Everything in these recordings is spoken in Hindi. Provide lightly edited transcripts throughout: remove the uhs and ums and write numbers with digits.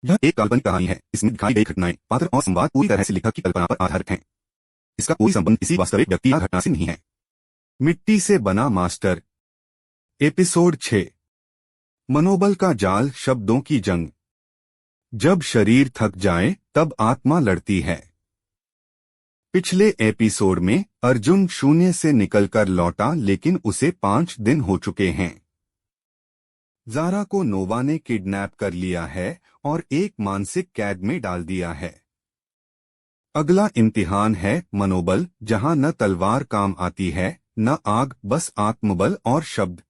यह एक काल्पनिक कहानी है। इसमें दिखाई गई घटनाएं, पात्र और संवाद पूरी तरह से लेखक की कल्पना पर आधारित हैं। इसका कोई संबंध किसी वास्तविक व्यक्ति या घटना से नहीं है। मिट्टी से बना मास्टर। एपिसोड 6। मनोबल का जाल, शब्दों की जंग। जब शरीर थक जाए तब आत्मा लड़ती है। पिछले एपिसोड में अर्जुन शून्य से निकलकर लौटा, लेकिन उसे 5 दिन हो चुके हैं। ज़ारा को नोवा ने किडनैप कर लिया है और एक मानसिक कैद में डाल दिया है। अगला इम्तिहान है मनोबल, जहां न तलवार काम आती है न आग, बस आत्मबल और शब्द।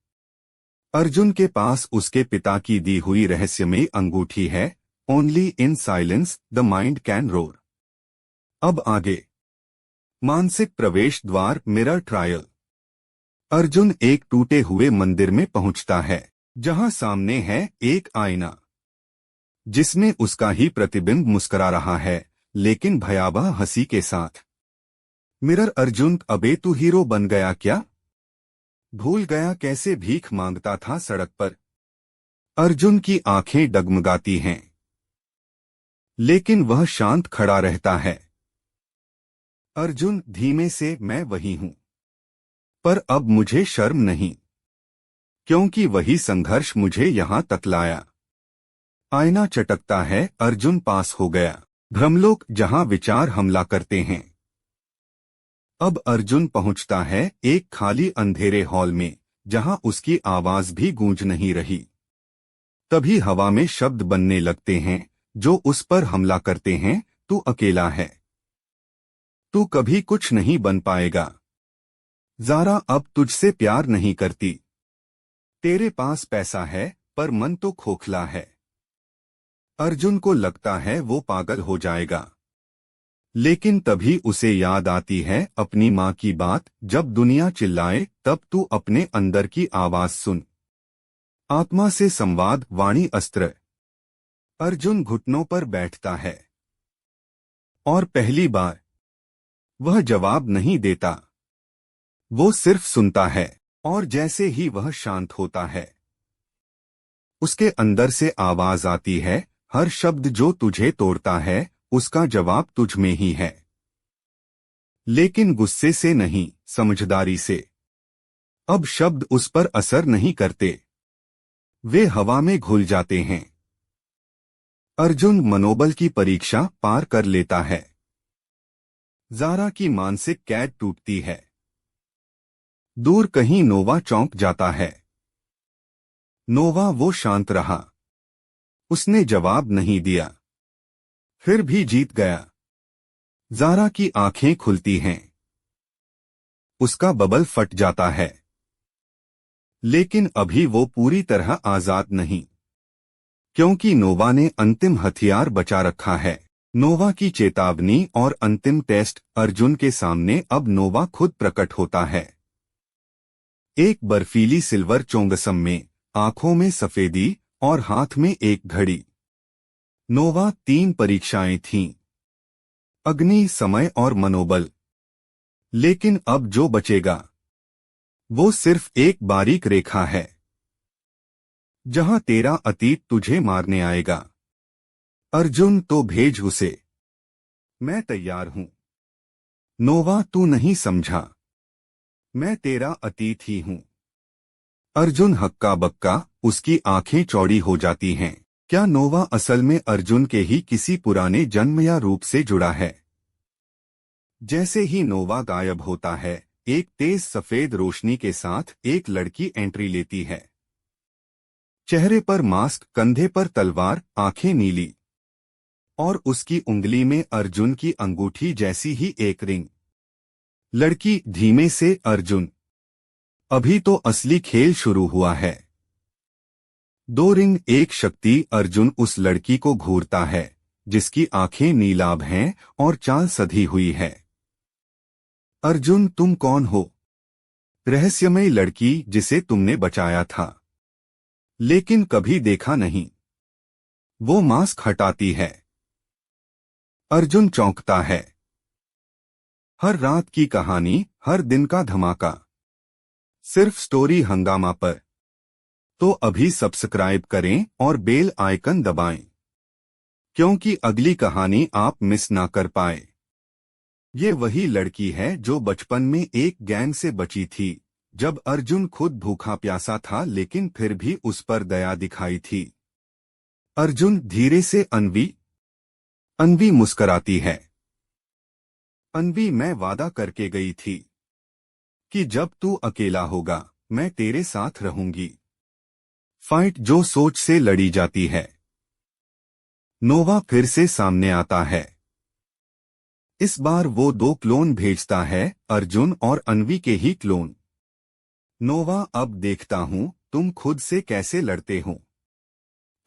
अर्जुन के पास उसके पिता की दी हुई रहस्यमयी अंगूठी है। Only in silence the mind can roar. अब आगे। मानसिक प्रवेश द्वार, मिरर ट्रायल। अर्जुन एक टूटे हुए मंदिर में पहुंचता है, जहां सामने है एक आईना जिसमें उसका ही प्रतिबिंब मुस्कुरा रहा है, लेकिन भयावह हंसी के साथ। मिरर अर्जुन, अबे तू हीरो बन गया क्या? भूल गया कैसे भीख मांगता था सड़क पर? अर्जुन की आंखें डगमगाती हैं, लेकिन वह शांत खड़ा रहता है। अर्जुन धीमे से, मैं वही हूं, पर अब मुझे शर्म नहीं, क्योंकि वही संघर्ष मुझे यहां तक लाया। आईना चटकता है, अर्जुन पास हो गया। भ्रमलोक, जहां विचार हमला करते हैं। अब अर्जुन पहुंचता है एक खाली अंधेरे हॉल में, जहां उसकी आवाज भी गूंज नहीं रही। तभी हवा में शब्द बनने लगते हैं जो उस पर हमला करते हैं। तू अकेला है, तू कभी कुछ नहीं बन पाएगा। ज़ारा अब तुझसे प्यार नहीं करती। तेरे पास पैसा है पर मन तो खोखला है। अर्जुन को लगता है वो पागल हो जाएगा, लेकिन तभी उसे याद आती है अपनी माँ की बात, जब दुनिया चिल्लाए तब तू अपने अंदर की आवाज सुन। आत्मा से संवाद, वाणी अस्त्र। अर्जुन घुटनों पर बैठता है और पहली बार वह जवाब नहीं देता, वो सिर्फ सुनता है। और जैसे ही वह शांत होता है, उसके अंदर से आवाज आती है, हर शब्द जो तुझे तोड़ता है उसका जवाब तुझ में ही है। लेकिन गुस्से से नहीं, समझदारी से। अब शब्द उस पर असर नहीं करते, वे हवा में घुल जाते हैं। अर्जुन मनोबल की परीक्षा पार कर लेता है। ज़ारा की मानसिक कैद टूटती है। दूर कहीं नोवा चौंक जाता है। नोवा, वो शांत रहा, उसने जवाब नहीं दिया, फिर भी जीत गया। ज़ारा की आंखें खुलती हैं, उसका बबल फट जाता है, लेकिन अभी वो पूरी तरह आजाद नहीं, क्योंकि नोवा ने अंतिम हथियार बचा रखा है। नोवा की चेतावनी और अंतिम टेस्ट। अर्जुन के सामने अब नोवा खुद प्रकट होता है। एक बर्फीली सिल्वर चोंगसम में, आंखों में सफेदी और हाथ में एक घड़ी। नोवा, 3 परीक्षाएं थीं, अग्नि, समय और मनोबल। लेकिन अब जो बचेगा वो सिर्फ एक बारीक रेखा है, जहां तेरा अतीत तुझे मारने आएगा। अर्जुन, तो भेज उसे, मैं तैयार हूं। नोवा, तू नहीं समझा, मैं तेरा अतीत ही हूं। अर्जुन हक्का बक्का, उसकी आंखें चौड़ी हो जाती हैं। क्या नोवा असल में अर्जुन के ही किसी पुराने जन्म या रूप से जुड़ा है? जैसे ही नोवा गायब होता है, एक तेज सफेद रोशनी के साथ एक लड़की एंट्री लेती है। चेहरे पर मास्क, कंधे पर तलवार, आंखें नीली, और उसकी उंगली में अर्जुन की अंगूठी जैसी ही एक रिंग। लड़की धीमे से, अर्जुन, अभी तो असली खेल शुरू हुआ है। 2 रिंग, एक शक्ति। अर्जुन उस लड़की को घूरता है, जिसकी आंखें नीलाभ हैं और चाल सधी हुई है। अर्जुन, तुम कौन हो? रहस्यमयी लड़की जिसे तुमने बचाया था, लेकिन कभी देखा नहीं। वो मास्क हटाती है। अर्जुन चौंकता है। हर रात की कहानी, हर दिन का धमाका, सिर्फ स्टोरी हंगामा पर। तो अभी सब्सक्राइब करें और बेल आइकन दबाएं। क्योंकि अगली कहानी आप मिस ना कर पाए। ये वही लड़की है जो बचपन में एक गैंग से बची थी, जब अर्जुन खुद भूखा प्यासा था लेकिन फिर भी उस पर दया दिखाई थी। अर्जुन धीरे से अन्वी मुस्कराती है। अन्वी, मैं वादा करके गई थी कि जब तू अकेला होगा मैं तेरे साथ रहूंगी। फाइट जो सोच से लड़ी जाती है। नोवा फिर से सामने आता है। इस बार वो 2 क्लोन भेजता है, अर्जुन और अन्वी के ही क्लोन। नोवा, अब देखता हूं तुम खुद से कैसे लड़ते हो।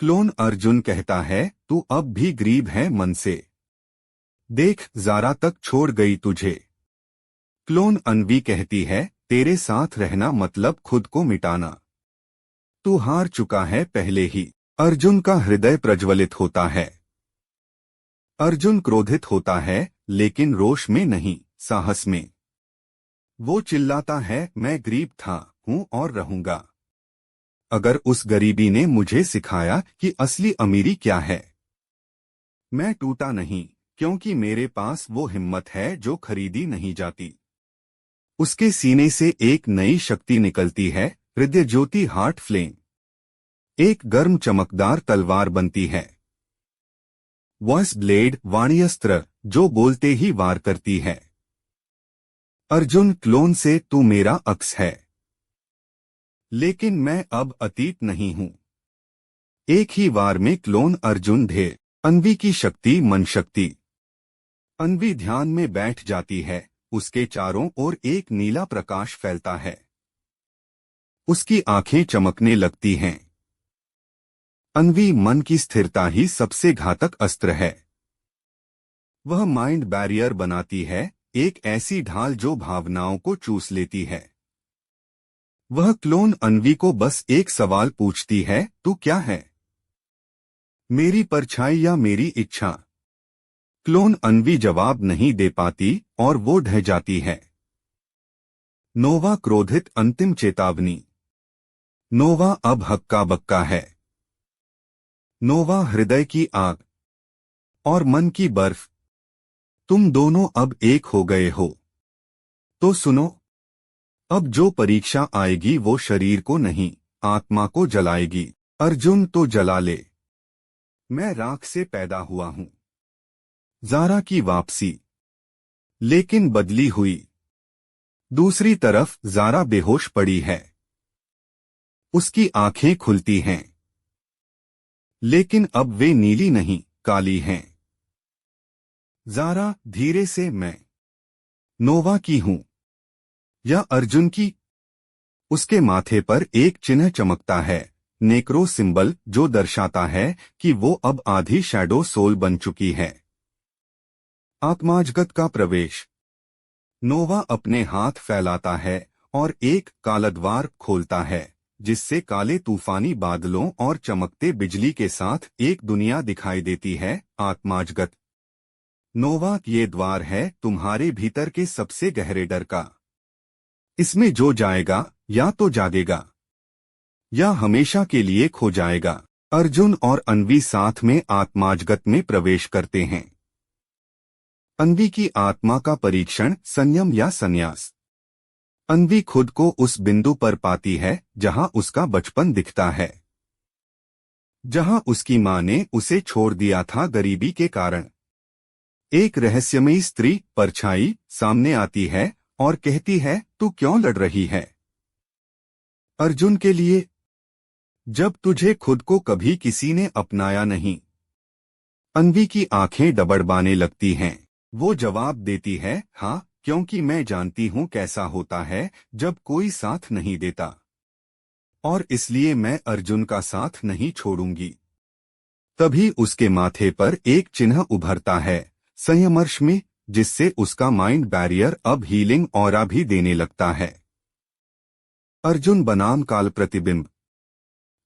क्लोन अर्जुन कहता है, तू अब भी गरीब है मन से। देख, ज़ारा तक छोड़ गई तुझे। क्लोन अन्वी कहती है, तेरे साथ रहना मतलब खुद को मिटाना। तू हार चुका है पहले ही। अर्जुन का हृदय प्रज्वलित होता है। अर्जुन क्रोधित होता है, लेकिन रोष में नहीं, साहस में। वो चिल्लाता है, मैं गरीब था, हूं और रहूंगा। अगर उस गरीबी ने मुझे सिखाया कि असली अमीरी क्या है। मैं टूटा नहीं, क्योंकि मेरे पास वो हिम्मत है जो खरीदी नहीं जाती। उसके सीने से एक नई शक्ति निकलती है, हृदय ज्योति, हार्ट फ्लेम। एक गर्म चमकदार तलवार बनती है। वॉइस ब्लेड, वाणियस्त्र, जो बोलते ही वार करती है। अर्जुन, क्लोन से तू मेरा अक्स है, लेकिन मैं अब अतीत नहीं हूं। एक ही वार में क्लोन अर्जुन ढेर। अन्वी की शक्ति, मन शक्ति। अन्वी ध्यान में बैठ जाती है, उसके चारों ओर एक नीला प्रकाश फैलता है। उसकी आंखें चमकने लगती हैं। अन्वी, मन की स्थिरता ही सबसे घातक अस्त्र है। वह माइंड बैरियर बनाती है, एक ऐसी ढाल जो भावनाओं को चूस लेती है। वह क्लोन अन्वी को बस एक सवाल पूछती है, तू क्या है? मेरी परछाई या मेरी इच्छा? क्लोन अन्वी जवाब नहीं दे पाती और वो ढह जाती है। नोवा क्रोधित, अंतिम चेतावनी। नोवा अब हक्का बक्का है। नोवा, हृदय की आग और मन की बर्फ, तुम दोनों अब एक हो गए हो। तो सुनो, अब जो परीक्षा आएगी वो शरीर को नहीं, आत्मा को जलाएगी। अर्जुन, तो जला ले। मैं राख से पैदा हुआ हूं। ज़ारा की वापसी, लेकिन बदली हुई। दूसरी तरफ ज़ारा बेहोश पड़ी है। उसकी आंखें खुलती हैं, लेकिन अब वे नीली नहीं, काली हैं। ज़ारा धीरे से, मैं नोवा की हूं या अर्जुन की? उसके माथे पर एक चिन्ह चमकता है, नेक्रो सिंबल, जो दर्शाता है कि वो अब आधी शैडो सोल बन चुकी है। आत्माजगत का प्रवेश। नोवा अपने हाथ फैलाता है और एक कालद्वार खोलता है, जिससे काले तूफानी बादलों और चमकते बिजली के साथ एक दुनिया दिखाई देती है, आत्माजगत। नोवा, ये द्वार है तुम्हारे भीतर के सबसे गहरे डर का। इसमें जो जाएगा या तो जागेगा या हमेशा के लिए खो जाएगा। अर्जुन और अन्वी साथ में आत्माजगत में प्रवेश करते हैं। अन्वी की आत्मा का परीक्षण, संयम या संन्यास। अन्वी खुद को उस बिंदु पर पाती है जहां उसका बचपन दिखता है, जहां उसकी मां ने उसे छोड़ दिया था गरीबी के कारण। एक रहस्यमयी स्त्री, परछाई, सामने आती है और कहती है, तू क्यों लड़ रही है? अर्जुन के लिए, जब तुझे खुद को कभी किसी ने अपनाया नहीं। अन्वी की आंखें डबडबाने लगती हैं। वो जवाब देती है, हाँ, क्योंकि मैं जानती हूं कैसा होता है जब कोई साथ नहीं देता, और इसलिए मैं अर्जुन का साथ नहीं छोड़ूंगी। तभी उसके माथे पर एक चिन्ह उभरता है, संयमर्श में, जिससे उसका माइंड बैरियर अब हीलिंग ऑरा भी देने लगता है। अर्जुन बनाम काल प्रतिबिंब।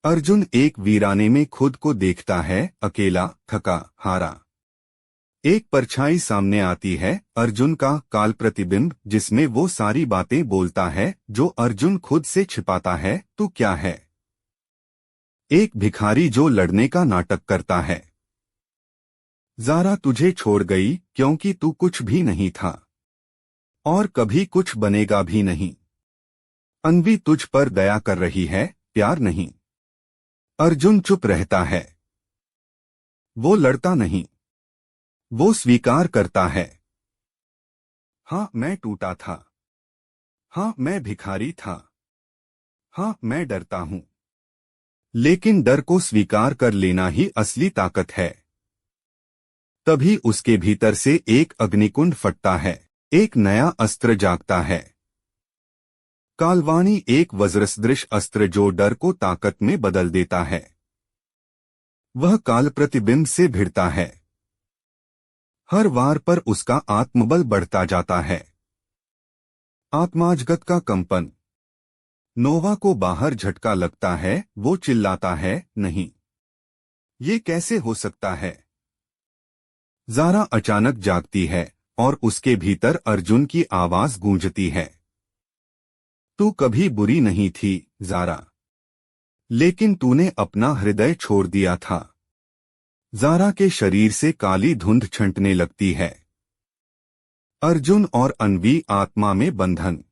अर्जुन एक वीराने में खुद को देखता है, अकेला, थका, हारा। एक परछाई सामने आती है, अर्जुन का काल प्रतिबिंब, जिसमें वो सारी बातें बोलता है जो अर्जुन खुद से छिपाता है, तू क्या है? एक भिखारी जो लड़ने का नाटक करता है। ज़ारा तुझे छोड़ गई क्योंकि तू कुछ भी नहीं था और कभी कुछ बनेगा भी नहीं। अन्वी तुझ पर दया कर रही है, प्यार नहीं। अर्जुन चुप रहता है। वो लड़ता नहीं, वो स्वीकार करता है। हाँ, मैं टूटा था। हाँ, मैं भिखारी था। हाँ, मैं डरता हूं। लेकिन डर को स्वीकार कर लेना ही असली ताकत है। तभी उसके भीतर से एक अग्निकुंड फटता है, एक नया अस्त्र जागता है। कालवाणी एक वज्रसदृश अस्त्र जो डर को ताकत में बदल देता है। वह काल प्रतिबिंब से भिड़ता है। हर वार पर उसका आत्मबल बढ़ता जाता है। आत्माजगत का कंपन। नोवा को बाहर झटका लगता है, वो चिल्लाता है, नहीं, ये कैसे हो सकता है। ज़ारा अचानक जागती है और उसके भीतर अर्जुन की आवाज गूंजती है। तू कभी बुरी नहीं थी, ज़ारा, लेकिन तूने अपना हृदय छोड़ दिया था। ज़ारा के शरीर से काली धुंध छंटने लगती है। अर्जुन और अन्वी आत्मा में बंधन।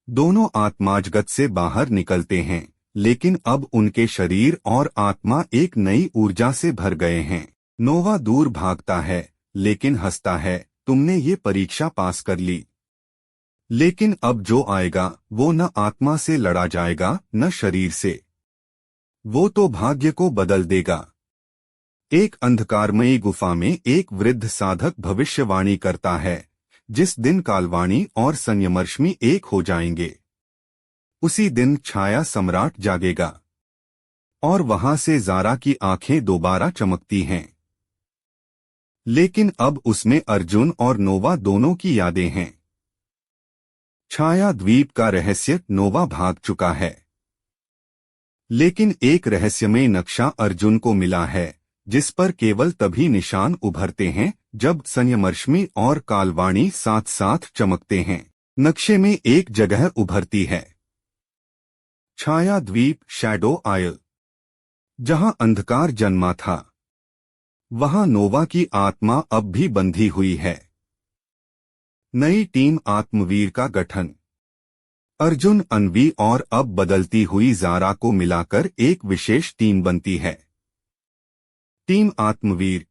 दोनों आत्माजगत से बाहर निकलते हैं, लेकिन अब उनके शरीर और आत्मा एक नई ऊर्जा से भर गए हैं। नोवा दूर भागता है, लेकिन हंसता है, तुमने ये परीक्षा पास कर ली। लेकिन अब जो आएगा वो न आत्मा से लड़ा जाएगा न शरीर से। वो तो भाग्य को बदल देगा। एक अंधकारमयी गुफा में एक वृद्ध साधक भविष्यवाणी करता है, जिस दिन कालवाणी और संयमर्ष्मी एक हो जाएंगे, उसी दिन छाया सम्राट जागेगा। और वहां से ज़ारा की आंखें दोबारा चमकती हैं। लेकिन अब उसमें अर्जुन और नोवा दोनों की यादें हैं। छाया द्वीप का रहस्य नोवा भाग चुका है, लेकिन एक रहस्यमय नक्शा अर्जुन को मिला है, जिस पर केवल तभी निशान उभरते हैं जब संयमर्ष्मी और कालवाणी साथ साथ चमकते हैं। नक्शे में एक जगह उभरती है, छाया द्वीप, शैडो आयल। जहां अंधकार जन्मा था, वहां नोवा की आत्मा अब भी बंधी हुई है। नई टीम आत्मवीर का गठन। अर्जुन, अन्वी और अब बदलती हुई ज़ारा को मिलाकर एक विशेष टीम बनती है, टीम आत्मवीर।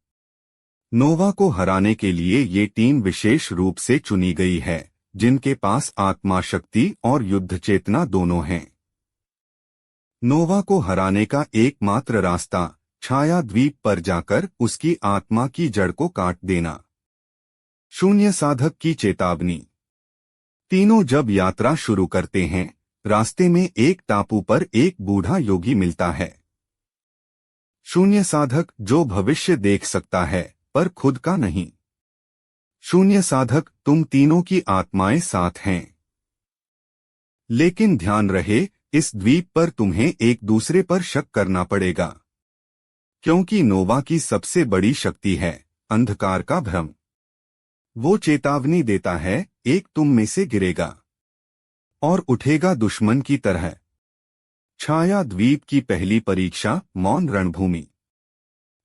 नोवा को हराने के लिए ये टीम विशेष रूप से चुनी गई है, जिनके पास आत्मा शक्ति और युद्ध चेतना दोनों हैं। नोवा को हराने का एकमात्र रास्ता छाया द्वीप पर जाकर उसकी आत्मा की जड़ को काट देना। शून्य साधक की चेतावनी। तीनों जब यात्रा शुरू करते हैं, रास्ते में एक टापू पर एक बूढ़ा योगी मिलता है। शून्य साधक, जो भविष्य देख सकता है पर खुद का नहीं। शून्य साधक, तुम तीनों की आत्माएं साथ हैं, लेकिन ध्यान रहे, इस द्वीप पर तुम्हें एक दूसरे पर शक करना पड़ेगा, क्योंकि नोवा की सबसे बड़ी शक्ति है अंधकार का भ्रम। वो चेतावनी देता है, एक तुम में से गिरेगा और उठेगा दुश्मन की तरह। छाया द्वीप की पहली परीक्षा, मौन रणभूमि।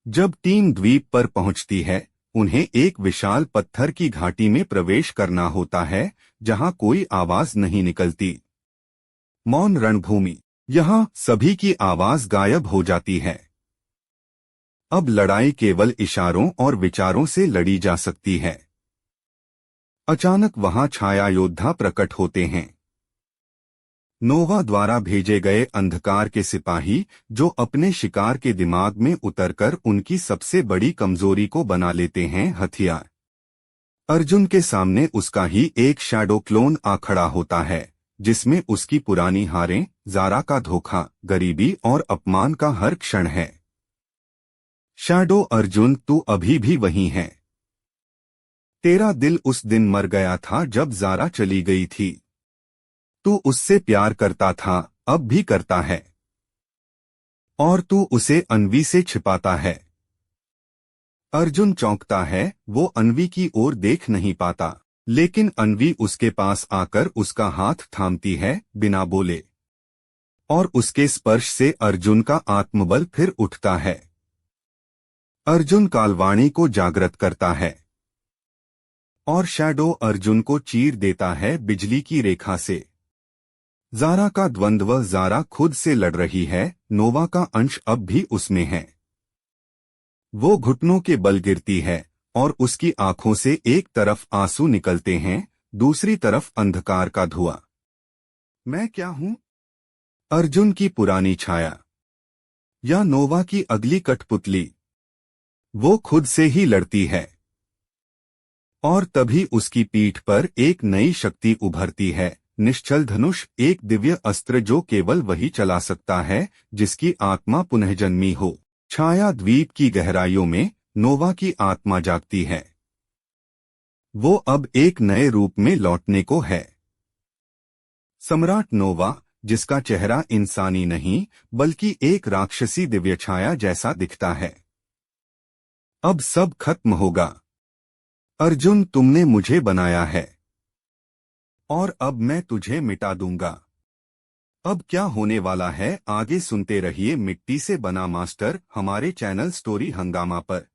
जब टीम द्वीप पर पहुंचती है, उन्हें एक विशाल पत्थर की घाटी में प्रवेश करना होता है, जहां कोई आवाज नहीं निकलती। मौन रणभूमि। यहां सभी की आवाज गायब हो जाती है। अब लड़ाई केवल इशारों और विचारों से लड़ी जा सकती है। अचानक वहां छाया योद्धा प्रकट होते हैं। नोवा द्वारा भेजे गए अंधकार के सिपाही, जो अपने शिकार के दिमाग में उतरकर उनकी सबसे बड़ी कमजोरी को बना लेते हैं हथियार। अर्जुन के सामने उसका ही एक शैडो क्लोन आ खड़ा होता है, जिसमें उसकी पुरानी हारें, ज़ारा का धोखा, गरीबी और अपमान का हर क्षण है। शैडो अर्जुन, तू अभी भी वही है। तेरा दिल उस दिन मर गया था जब ज़ारा चली गई थी। तू उससे प्यार करता था, अब भी करता है, और तू उसे अन्वी से छिपाता है। अर्जुन चौंकता है, वो अन्वी की ओर देख नहीं पाता, लेकिन अन्वी उसके पास आकर उसका हाथ थामती है, बिना बोले। और उसके स्पर्श से अर्जुन का आत्मबल फिर उठता है। अर्जुन कालवाणी को जागृत करता है और शैडो अर्जुन को चीर देता है बिजली की रेखा से। ज़ारा का द्वंद्व। ज़ारा खुद से लड़ रही है, नोवा का अंश अब भी उसमें है। वो घुटनों के बल गिरती है और उसकी आंखों से एक तरफ आंसू निकलते हैं, दूसरी तरफ अंधकार का धुआं। मैं क्या हूं? अर्जुन की पुरानी छाया या नोवा की अगली कठपुतली? वो खुद से ही लड़ती है और तभी उसकी पीठ पर एक नई शक्ति उभरती है, निश्चल धनुष, एक दिव्य अस्त्र जो केवल वही चला सकता है जिसकी आत्मा पुनर्जन्मी हो। छाया द्वीप की गहराइयों में नोवा की आत्मा जागती है। वो अब एक नए रूप में लौटने को है। सम्राट नोवा, जिसका चेहरा इंसानी नहीं बल्कि एक राक्षसी दिव्य छाया जैसा दिखता है। अब सब खत्म होगा। अर्जुन, तुमने मुझे बनाया है और अब मैं तुझे मिटा दूंगा। अब क्या होने वाला है आगे सुनते रहिए मिट्टी से बना मास्टर हमारे चैनल स्टोरी हंगामा पर।